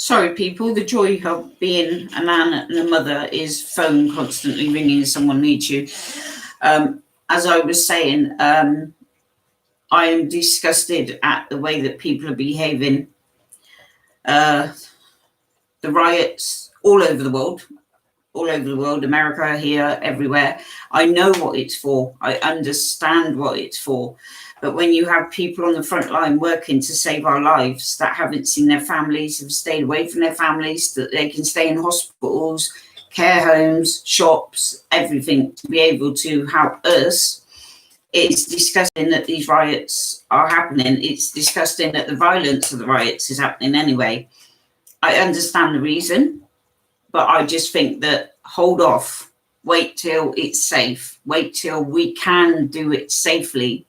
Sorry, people, the joy of being a nan and a mother is phone constantly ringing if someone needs you. As I was saying, I am disgusted at the way that people are behaving. The riots all over the world, America, here, everywhere. I know what it's for. I understand what it's for. But when you have people on the front line working to save our lives that haven't seen their families, have stayed away from their families, that they can stay in hospitals, care homes, shops, everything to be able to help us, it's disgusting that these riots are happening. It's disgusting that the violence of the riots is happening anyway. I understand the reason, but I just think that hold off, wait till it's safe, wait till we can do it safely,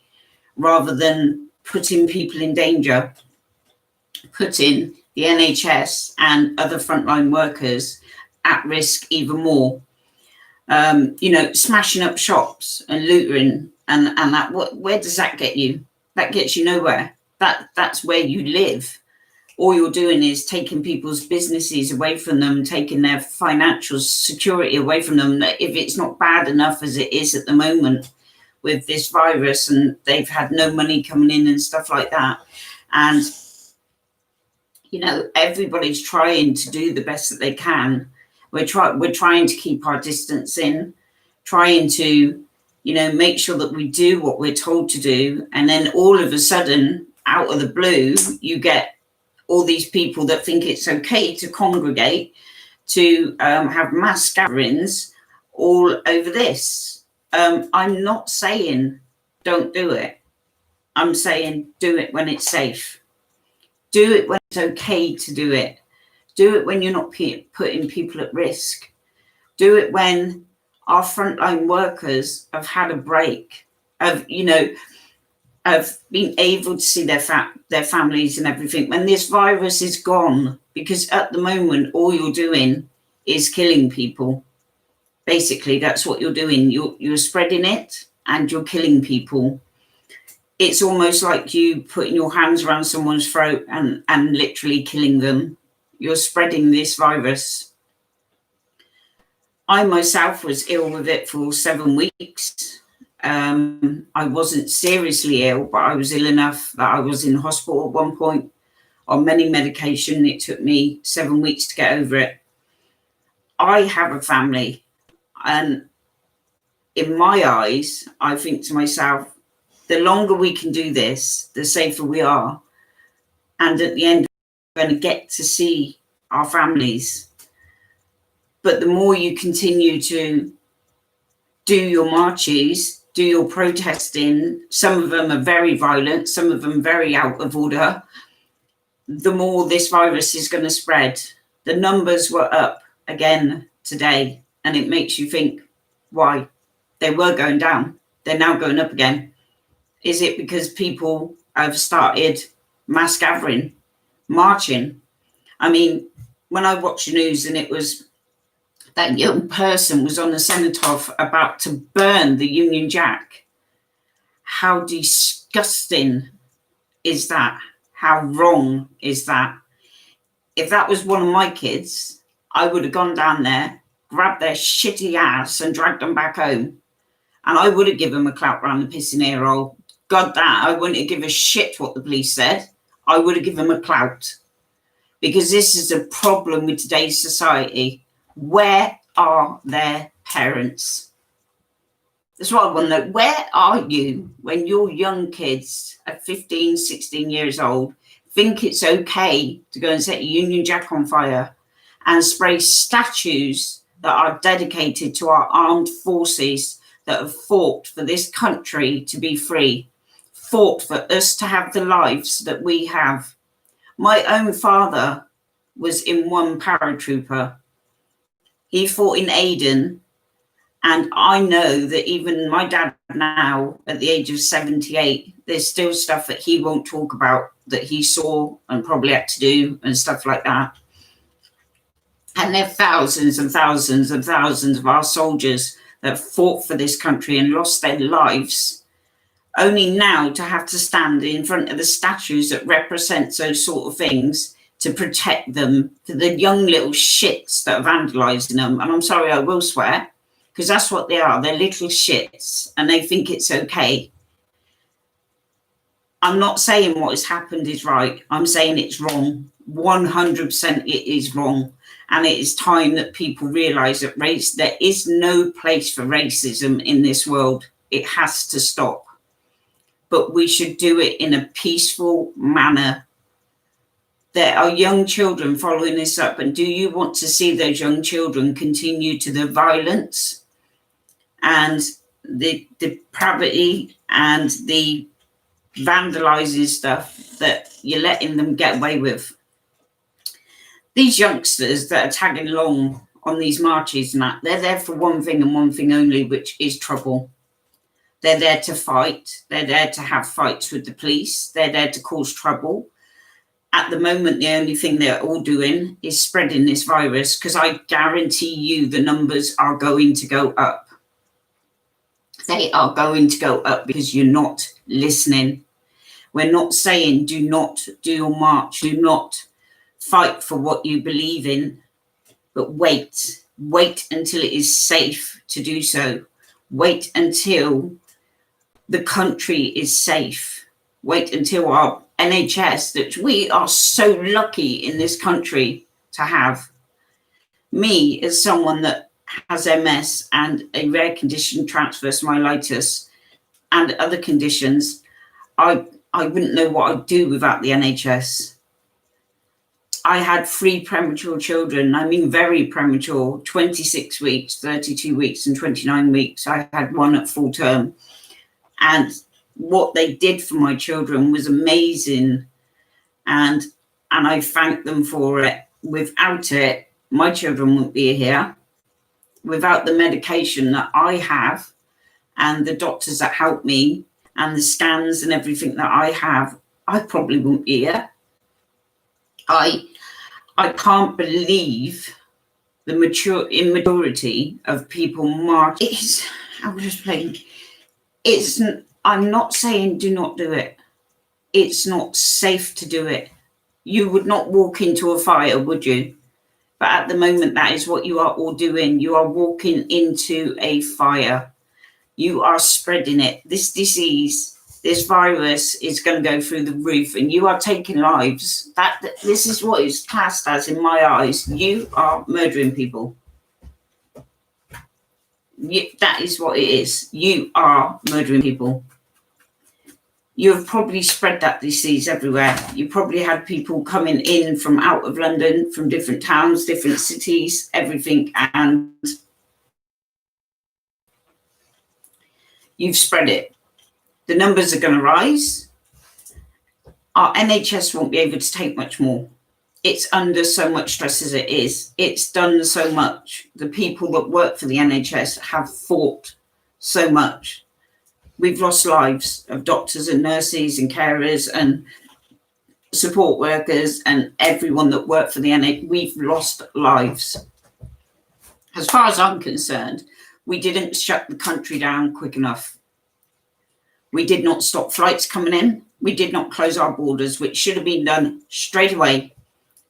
rather than putting people in danger, putting the NHS and other frontline workers at risk even more. Smashing up shops and looting and that, where does that get you? That gets you nowhere. That's where you live. All you're doing is taking people's businesses away from them, taking their financial security away from them. If it's not bad enough as it is at the moment with this virus, and they've had no money coming in and stuff like that. And, everybody's trying to do the best that they can. We're trying to keep our distance in, trying to, make sure that we do what we're told to do. And then all of a sudden, out of the blue, you get all these people that think it's okay to congregate, to have mass gatherings all over this. I'm not saying don't do it. I'm saying do it when it's safe. Do it when it's okay to do it. Do it when you're not putting people at risk. Do it when our frontline workers have had a break, have been able to see their families and everything. When this virus is gone, because at the moment, all you're doing is killing people. Basically, that's what you're doing. You're spreading it and you're killing people. It's almost like you putting your hands around someone's throat and literally killing them. You're spreading this virus. I myself was ill with it for 7 weeks. I wasn't seriously ill, but I was ill enough that I was in hospital at one point on many medication. It took me 7 weeks to get over it. I have a family. And in my eyes, I think to myself, the longer we can do this, the safer we are. And at the end, we're going to get to see our families. But the more you continue to do your marches, do your protesting, some of them are very violent, some of them very out of order, the more this virus is going to spread. The numbers were up again today. And it makes you think, why? They were going down. They're now going up again. Is it because people have started mass gathering, marching? I mean, when I watched the news and it was that young person was on the cenotaph about to burn the Union Jack, how disgusting is that? How wrong is that? If that was one of my kids, I would have gone down there, grabbed their shitty ass and dragged them back home. And I would have given them a clout round the pissing ear hole. God, that I wouldn't have given a shit what the police said. I would have given them a clout. Because this is a problem with today's society. Where are their parents? That's what I want to know. Where are you when your young kids at 15, 16 years old think it's okay to go and set a Union Jack on fire and spray statues that are dedicated to our armed forces that have fought for this country to be free, fought for us to have the lives that we have. My own father was in one paratrooper. He fought in Aden, and I know that even my dad now, at the age of 78, there's still stuff that he won't talk about that he saw and probably had to do and stuff like that. And there are thousands and thousands and thousands of our soldiers that fought for this country and lost their lives, only now to have to stand in front of the statues that represent those sort of things to protect them for the young little shits that are vandalising them. And I'm sorry, I will swear, because that's what they are. They're little shits and they think it's okay. I'm not saying what has happened is right. I'm saying it's wrong. 100% it is wrong. And it is time that people realise that there is no place for racism in this world. It has to stop. But we should do it in a peaceful manner. There are young children following this up. And do you want to see those young children continue to the violence and the depravity and the vandalising stuff that you're letting them get away with? These youngsters that are tagging along on these marches and that, they're there for one thing and one thing only, which is trouble. They're there to fight. They're there to have fights with the police. They're there to cause trouble. At the moment, the only thing they're all doing is spreading this virus, because I guarantee you the numbers are going to go up. They are going to go up because you're not listening. We're not saying do not do your march, do not fight for what you believe in, but wait until it is safe to do so. Wait until the country is safe. Wait until our NHS, that we are so lucky in this country to have. Me, as someone that has MS and a rare condition, transverse myelitis, and other conditions, I wouldn't know what I'd do without the NHS. I had 3 premature children. I mean, very premature, 26 weeks, 32 weeks, and 29 weeks. I had one at full term. And what they did for my children was amazing. And I thank them for it. Without it, my children wouldn't be here. Without the medication that I have and the doctors that help me and the scans and everything that I have, I probably wouldn't be here. I can't believe the immaturity of people marching. I'm not saying do not do it. It's not safe to do it. You would not walk into a fire, would you? But at the moment, that is what you are all doing. You are walking into a fire. You are spreading it. This disease, this virus is going to go through the roof, and you are taking lives. This is what is classed as, in my eyes, you are murdering people. That is what it is. You are murdering people. You have probably spread that disease everywhere. You probably had people coming in from out of London, from different towns, different cities, everything, and you've spread it. The numbers are going to rise. Our NHS won't be able to take much more. It's under so much stress as it is. It's done so much. The people that work for the NHS have fought so much. We've lost lives of doctors and nurses and carers and support workers and everyone that worked for the NHS. We've lost lives. As far as I'm concerned, we didn't shut the country down quick enough. We did not stop flights coming in. We did not close our borders, which should have been done straight away.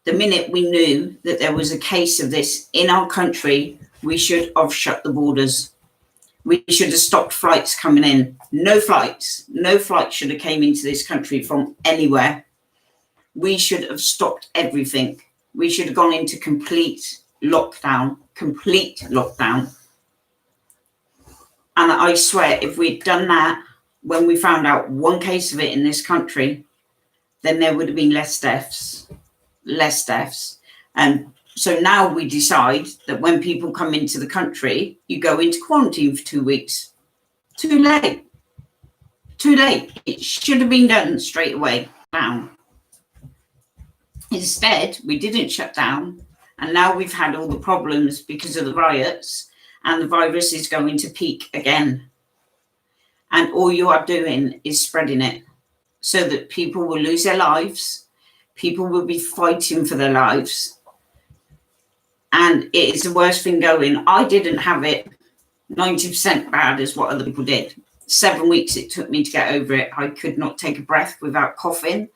The minute we knew that there was a case of this in our country, we should have shut the borders. We should have stopped flights coming in. No flights should have came into this country from anywhere. We should have stopped everything. We should have gone into complete lockdown. And I swear, if we'd done that when we found out one case of it in this country, then there would have been less deaths. And so now we decide that when people come into the country, you go into quarantine for 2 weeks. Too late. It should have been done straight away. Down. Instead, we didn't shut down. And now we've had all the problems because of the riots, and the virus is going to peak again. And all you are doing is spreading it so that people will lose their lives. People will be fighting for their lives. And it is the worst thing going. I didn't have it 90% bad as what other people did. 7 weeks it took me to get over it. I could not take a breath without coughing.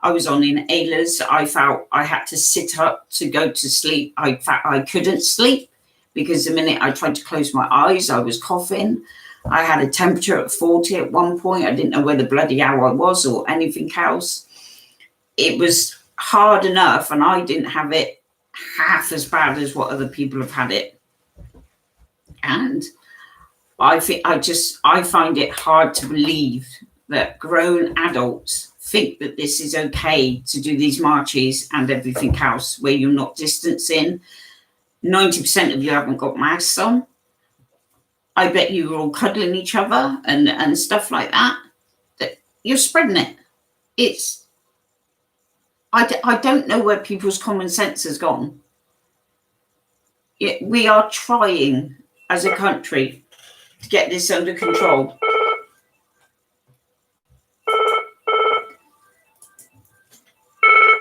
I was on inhalers. I felt I had to sit up to go to sleep. I felt I couldn't sleep because the minute I tried to close my eyes, I was coughing. I had a temperature at 40 at one point. I didn't know where the bloody hell I was or anything else. It was hard enough, and I didn't have it half as bad as what other people have had it. And I find it hard to believe that grown adults think that this is okay to do these marches and everything else where you're not distancing. 90% of you haven't got masks on. I bet you were all cuddling each other and stuff like that. That you're spreading it. I don't know where people's common sense has gone. We are trying as a country to get this under control.